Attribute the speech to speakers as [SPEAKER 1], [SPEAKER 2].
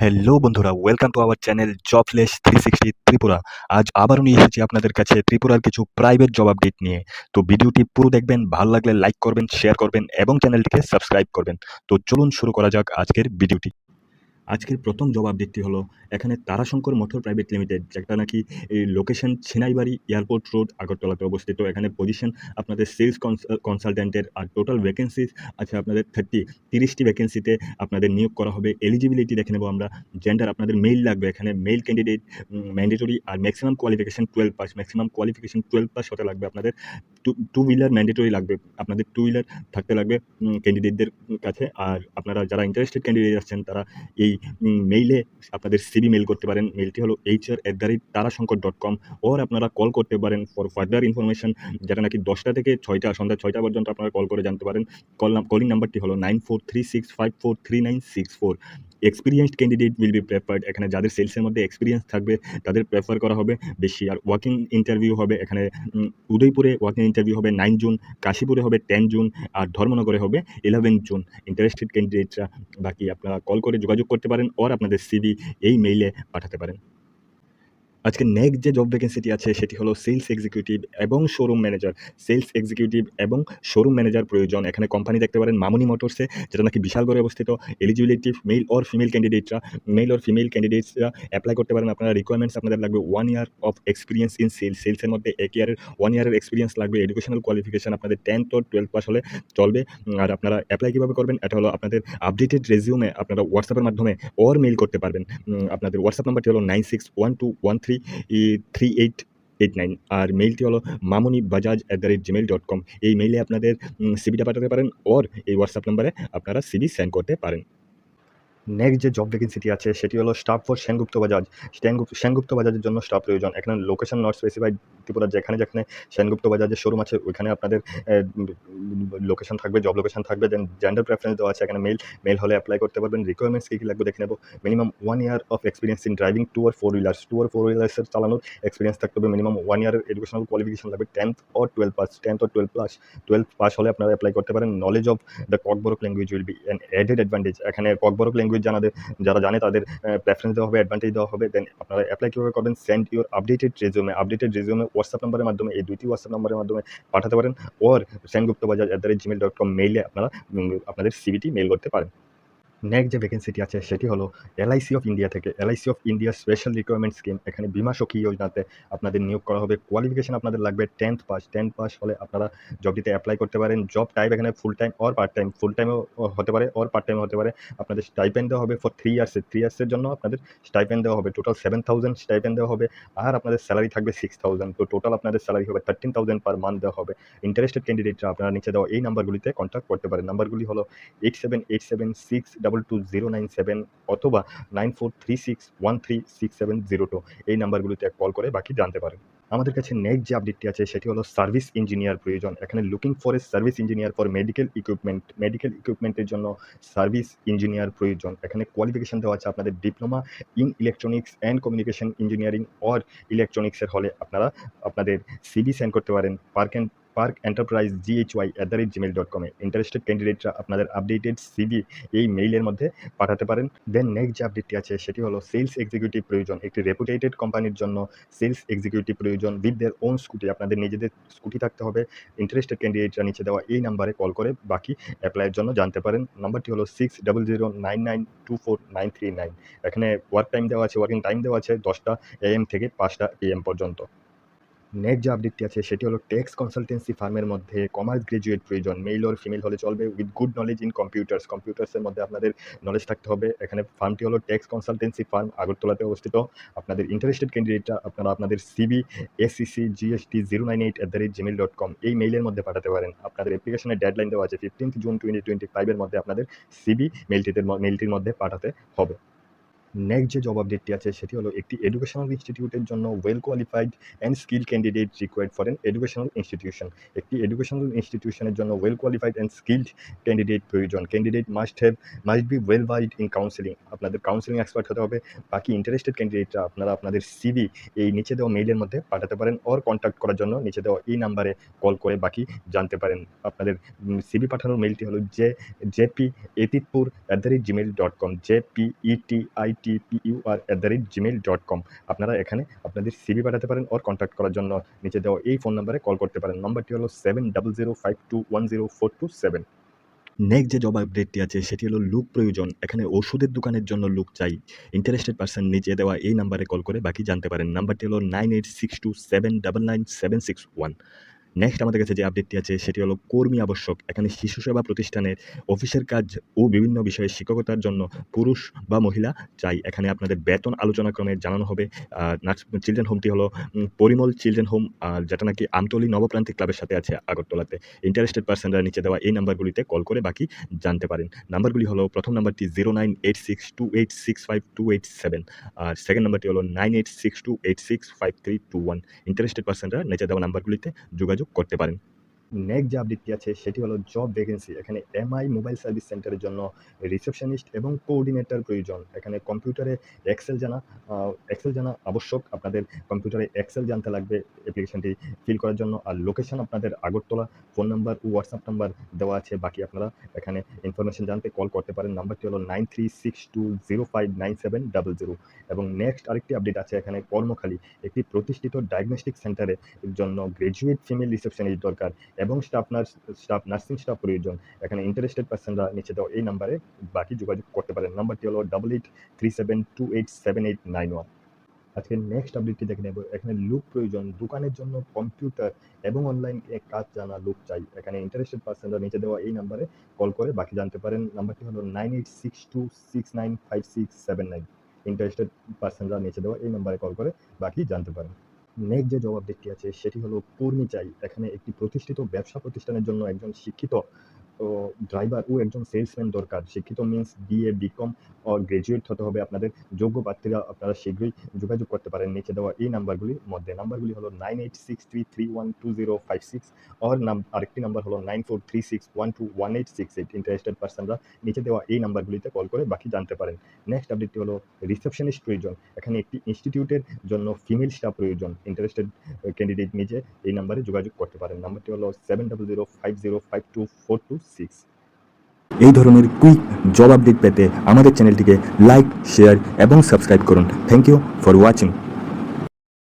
[SPEAKER 1] Hello বন্ধুরা, welcome to our channel jobless 360 Tripura. আজ আবারও নিয়ে এসেছি আপনাদের কাছে ত্রিপুরার কিছু প্রাইভেট জব আপডেট নিয়ে। তো ভিডিওটি পুরো দেখবেন, ভালো লাগলে লাইক করবেন, শেয়ার করবেন এবং চ্যানেলটিকে সাবস্ক্রাইব করবেন। তো চলুন শুরু করা যাক আজকের ভিডিওটি। আজকের প্রথম জব আপডেটটি হলো এখানে তারাশঙ্কর মোটর প্রাইভেট লিমিটেড, যেটা নাকি এই লোকেশন ছিনাইবাড়ি এয়ারপোর্ট রোড আগরতলাতে অবস্থিত। এখানে পজিশন আপনাদের সেলস কনসালট্যান্টের, আর টোটাল ভ্যাকেন্সিস আছে আপনাদের 30টি ভ্যাকেন্সিতে আপনাদের নিয়োগ করা হবে। এলিজিবিলিটি দেখে নেবো আমরা। জেন্ডার আপনাদের মেল লাগবে, এখানে মেল ক্যান্ডিডেট ম্যান্ডেটরি, আর maximum qualification 12 pass, maximum qualification 12 pass হতে লাগবে। আপনাদের টু হুইলার ম্যান্ডেটরি লাগবে, আপনাদের টু হুইলার থাকতে লাগবে ক্যান্ডিডেটদের কাছে। আর আপনারা যারা ইন্টারেস্টেড ক্যান্ডিডেট আছেন তারা এই মেইলে আপনাদের সিভি মেল করতে পারেন। মেলটি হলো hr@tarasankar.com, ওর আপনারা কল করতে পারেন ফর ফার্দার ইনফরমেশন, যেটা নাকি 10টা থেকে 6টা, সন্ধ্যা 6টা পর্যন্ত আপনারা কল করে জানতে পারেন। কলিং নাম্বারটি হলো 9436543964। Experienced candidate will be preferred. এখানে যাদের সেলসের মধ্যে এক্সপিরিয়েন্স থাকবে তাদের প্রেফার করা হবে বেশি। আর ওয়াকিং ইন্টারভিউ হবে এখানে উদয়পুরে ওয়াকিং ইন্টারভিউ হবে 9 জুন, কাশীপুরে হবে 10 জুন, আর ধর্মনগরে হবে 11 জুন। ইন্টারেস্টেড ক্যান্ডিডেটরা বাকি আপনারা কল করে যোগাযোগ করতে পারেন, ওর আপনাদের সিভি এই মেইলে পাঠাতে পারেন। আজকে নেক্সট যে জব ভ্যাকেন্সিটি আছে সেটি হলো সেলস এক্সিকিউটিভ এবং শোরুম ম্যানেজার। সেলস এক্সিকিউটিভ এবং শোরুম ম্যানেজার প্রয়োজন। এখানে কোম্পানি দেখতে পারেন মামুনি মোটরসে, যেটা নাকি বিশালগড়ে অবস্থিত। Eligibility mail or female ক্যান্ডিডেটসরা apply করতে পারেন। আপনারা রিকোয়ারমেন্টস আপনাদের লাগবে 1 ইয়ার অফ এক্সপিরিয়েন্স ইন সেলসের মধ্যে 1 ইয়ারের এক্সপিরিয়েন্স লাগবে। এডুকেশনাল কোয়ালিফিকেশন আপনাদের 10th or 12th পাস হলে চলবে। আর আপনারা অ্যাপ্লাই কীভাবে করবেন, এটা হলো আপনাদের আপডেটেড রেজিউমে আপনারা হোয়াটসঅ্যাপের মাধ্যমে ওর মেল করতে পারবেন। আপনাদের হোয়াটসঅ্যাপ নাম্বারটি হলো 9612133889, আর মেইলটি হলো mamuni.bajaj@gmail.com। এই মেইলে আপনাদের সিভিটা পাঠাতে পারেন, ওর এই হোয়াটসঅ্যাপ নাম্বারে আপনারা সিভি সেন্ড করতে পারেন। নেক্সট যে জব ভ্যাকেন্সিটি আছে সেটি হলো স্টাফ ফর সেনগুপ্ত বাজাজ। সেনগুপ্ত বাজাজের জন্য স্টাফ প্রয়োজন। এখানে লোকেশন নট স্পেসিফাইড। ত্রিপুরা যেখানে যেখানে সেনগুপ্ত বাজাজের শোরুম আছে ওইখানে আপনাদের লোকেশন থাকবে, জব লোকেশন থাকবে। দেন জেন্ডার প্রেফারেন্স দেওয়া আছে এখানে মেল হলে অ্যাপ্লাই করতে পারবেন। রিকোয়ারমেন্টস কী কী লাগবে দেখে নেবো। Minimum 1 year of experience in driving 2 or 4 হুইলার্সের চালানোর এক্সপিরিয়েন্স থাকতে হবে। মিনিমাম 1 ইয়ারের এডুকেশনাল কোয়ালিফিকেশন লাগবে 10th or 12 পাস হলে আপনারা অ্যাপ্লাই করতে পারেন। Knowledge of the Kokborok language will be an added advantage. এখানে ককবরক ল্যাঙ্গুয়েজ যারা জানে তাদের প্রেফারেন্স দেওয়া হবে, অ্যাডভান্টেজ দেওয়া হবে। দেন আপনারা অ্যাপ্লাই কীভাবে করবেন, send your updated resume WhatsApp নাম্বারের মাধ্যমে, এই দুইটি হোয়াটসঅ্যাপ নাম্বারের মাধ্যমে পাঠাতে পারেন। ওর সেনগুপ্তবাজাজ@gmail.com মেইলে আপনারা আপনাদের সিভিটি মেইল করতে পারেন। নেক্সট যে ভ্যাকেন্সিটি আছে সেটি হলো এলআইসি অফ ইন্ডিয়া থেকে। LIC of India special requirement scheme, এখানে বিমা সখী যোজনাতে আপনাদের নিয়োগ করা হবে। কোয়ালিফিকেশন আপনাদের লাগবে 10th পাস হলে আপনারা জবটিতে অ্যাপ্লাই করতে পারেন। জব টাইপ এখানে full time or part time, ফুল টাইমও হতে পারে অর পার্ট টাইমও হতে পারে। আপনাদের স্টাইপেন্ড দেওয়া হবে ফর 3 ইয়ার্সের জন্য আপনাদের স্টাইপেন্ড দেওয়া হবে। টোটাল 7,000 স্টাইপেন্ড দেওয়া হবে, আর আপনাদের স্যালারি থাকবে 6,000। তো টোটাল আপনাদের স্যালারি হবে 13,000 পার মান্থ দেওয়া হবে। ইন্টারেস্টেড ক্যান্ডিডেটরা আপনারা নিচে দেওয়া এই নাম্বারগুলিতে কন্ট্যাক্ট করতে পারেন। নাম্বারগুলি হলো 8787622097 অথবা 9436136702। এই নাম্বারগুলিতে কল করে বাকি জানতে পারেন। আমাদের কাছে নেক্সট যে আপডেটটি আছে সেটি হলো সার্ভিস ইঞ্জিনিয়ার প্রয়োজন। এখানে looking for a service engineer for medical ইকুইপমেন্টের জন্য সার্ভিস ইঞ্জিনিয়ার প্রয়োজন। এখানে কোয়ালিফিকেশন দেওয়া আছে আপনাদের diploma in electronics and communication engineering or ইলেকট্রনিক্সের হলে আপনারা আপনাদের সিভি সেন্ড করতে পারেন পার্ক এন্টারপ্রাইজ GHY@gmail.com এ। ইন্টারেস্টেড ক্যান্ডিডেটরা আপনাদের আপডেটেড সিভি এই মেইলের মধ্যে পাঠাতে পারেন। দেন নেক্সট যে আপডেটটি আছে সেটি হলো সেলস এক্সিকিউটিভ প্রয়োজন। একটি রেপুটেটেড কোম্পানির জন্য সেলস এক্সিকিউটিভ প্রয়োজন উইথ দেয়ার ওন স্কুটি। আপনাদের নিজেদের স্কুটি থাকতে হবে। ইন্টারেস্টেড ক্যান্ডিডেটরা নিচে দেওয়া এই নাম্বারে কল করে বাকি অ্যাপ্লাইয়ের জন্য জানতে পারেন। নাম্বারটি হলো 6009924939। এখানে ওয়ার্কিং টাইম দেওয়া আছে 10টা AM থেকে 5টা PM পর্যন্ত। নেক্সট যে আপডেটটি আছে সেটি হলো ট্যাক্স কনসালটেন্সি ফার্মের মধ্যে কমার্স গ্রাজুয়েট প্রয়োজন। মেল অর ফিমেল হলে চলবে, উইথ গুড নলেজ ইন কম্পিউটার্সের মধ্যে আপনাদের নলেজ থাকতে হবে। এখানে ফার্মটি হলো ট্যাক্স কনসালটেন্সি ফার্ম, আগরতলাতে অবস্থিত। আপনাদের ইন্টারেস্টেড ক্যান্ডিডেটরা আপনারা আপনাদের সিভি SCCGST098@gmail.com এই মেইলের মধ্যে পাঠাতে পারেন। আপনাদের অ্যাপ্লিকেশনের ডেডলাইন দেওয়া আছে 15th জুন 2025 এর মধ্যে আপনাদের সিভি মেইলটির মধ্যে পাঠাতে হবে। নেক্সট যে জব আপডেটটি আছে সেটি হলো একটি এডুকেশনাল ইনস্টিটিউটের জন্য well qualified and skill candidate required for an educational institution. একটি এডুকেশনাল ইনস্টিটিউশনের জন্য well qualified and skilled candidate প্রয়োজন। Candidate must be well vide in counselling. আপনাদের কাউন্সেলিং এক্সপার্ট হতে হবে। বাকি ইন্টারেস্টেড ক্যান্ডিডেটরা আপনারা আপনাদের সিভি এই নিচে দেওয়া মেইলের মধ্যে পাঠাতে পারেন, ওর কন্ট্যাক্ট করার জন্য নিচে দেওয়া এই নাম্বারে কল করে বাকি জানতে পারেন। আপনাদের সিভি পাঠানোর মেইলটি হলো jp@etitpur@gmail.com utpur@gmail.com। আপনারা এখানে আপনাদের সিভি পাঠাতে পারেন ওর কন্ট্যাক্ট করার জন্য নিচে দেওয়া এই ফোন নাম্বারে কল করতে পারেন। নাম্বারটি হলো 7005210427। নেক্সট যে জব আপডেটটি আছে সেটি হলো লোক প্রয়োজন। এখানে ওষুধের দোকানের জন্য লোক চাই। ইন্টারেস্টেড পারসন নিচে দেওয়া এই নাম্বারে কল করে বাকি জানতে পারেন। নাম্বারটি হলো 9862799761। নেক্সট আমাদের কাছে যে আপডেটটি আছে সেটি হলো কর্মী আবশ্যক। এখানে শিশু সেবা প্রতিষ্ঠানের অফিসের কাজ ও বিভিন্ন বিষয়ে শিক্ষকতার জন্য পুরুষ বা মহিলা চাই। এখানে আপনাদের বেতন আলোচনাক্রমে জানানো হবে। চিলড্রেন হোমটি হলো পরিমল চিলড্রেন হোম, যেটা নাকি আমতলী নবপ্রান্তিক ক্লাবের সাথে আছে আগরতলাতে। ইন্টারেস্টেড পারসনরা নিচে দেওয়া এই নাম্বারগুলিতে কল করে বাকি জানতে পারেন। নাম্বারগুলি হলো প্রথম নাম্বারটি 0986286528 আর সেকেন্ড নাম্বারটি হলো 9862865321। ইন্টারেস্টেড পারসনরা নিচে দেওয়া নাম্বারগুলিতে যোগাযোগ করতে পারেন। নেক্সট যে আপডেটটি আছে সেটি হলো জব ভ্যাকেন্সি। এখানে এমআই মোবাইল সার্ভিস সেন্টারের জন্য রিসেপশনিস্ট এবং কোঅর্ডিনেটর প্রয়োজন। এখানে কম্পিউটারে এক্সেল জানা আবশ্যক। আপনাদের কম্পিউটারে এক্সেল জানতে লাগবে অ্যাপ্লিকেশনটি ফিল করার জন্য। আর লোকেশন আপনাদের আগরতলা। ফোন নাম্বার ও হোয়াটসঅ্যাপ নাম্বার দেওয়া আছে। বাকি আপনারা এখানে ইনফরমেশন জানতে কল করতে পারেন। নাম্বারটি হলো 9362059700। এবং নেক্সট আরেকটি আপডেট আছে এখানে কর্মখালী। একটি প্রতিষ্ঠিত ডায়াগনস্টিক সেন্টারের জন্য গ্র্যাজুয়েট ফিমেল রিসেপশনিস্ট দরকার এবং নার্সিং স্টাফ প্রয়োজন। এখানে ইন্টারেস্টেড পারসনরা নিচে দেওয়া এই নাম্বারে বাকি যোগাযোগ করতে পারেন। নাম্বারটি হলো 8837287891। আজকে নেক্সট আপডেটটি দেখে নেব। এখানে লোক প্রয়োজন। দোকানের জন্য কম্পিউটার এবং অনলাইন কাজ জানা লোক চাই। এখানে ইন্টারেস্টেড পারসনরা নিচে দেওয়া এই নাম্বারে কল করে বাকি জানতে পারেন। নাম্বারটি হলো 9862695679। ইন্টারেস্টেড পারসনরা নিচে দেওয়া এই নাম্বারে কল করে বাকি জানতে পারেন। নেক্সট যে জব আপডেটটি আছে সেটি হলো কর্মী চাই। এখানে একটি প্রতিষ্ঠিত ব্যবসা প্রতিষ্ঠানের জন্য একজন শিক্ষিত ড্রাইভার ও একজন সেলসম্যান দরকার। শিক্ষিত means BA, BCom or graduate হতে হবে আপনাদের। যোগ্য প্রার্থীরা আপনারা শীঘ্রই যোগাযোগ করতে পারেন নিচে দেওয়া এই নাম্বারগুলির মধ্যে। নাম্বারগুলি হলো 9863312056 অর আরেকটি নাম্বার হলো 9436121868। ইন্টারেস্টেড পারসনরা নিচে দেওয়া এই নাম্বারগুলিতে কল করে বাকি জানতে পারেন। নেক্সট আপডেটটি হলো রিসেপশনিস্ট প্রয়োজন। এখানে একটি ইনস্টিটিউটের জন্য ফিমেল স্টাফ প্রয়োজন। ইন্টারেস্টেড ক্যান্ডিডেট নিচে এই নাম্বারে যোগাযোগ করতে পারেন। নাম্বারটি হলো 7005052426। এই ধরনের কুইক জব আপডেট পেতে আমাদের চ্যানেলটিকে লাইক, শেয়ার এবং সাবস্ক্রাইব করুন। Thank you for watching.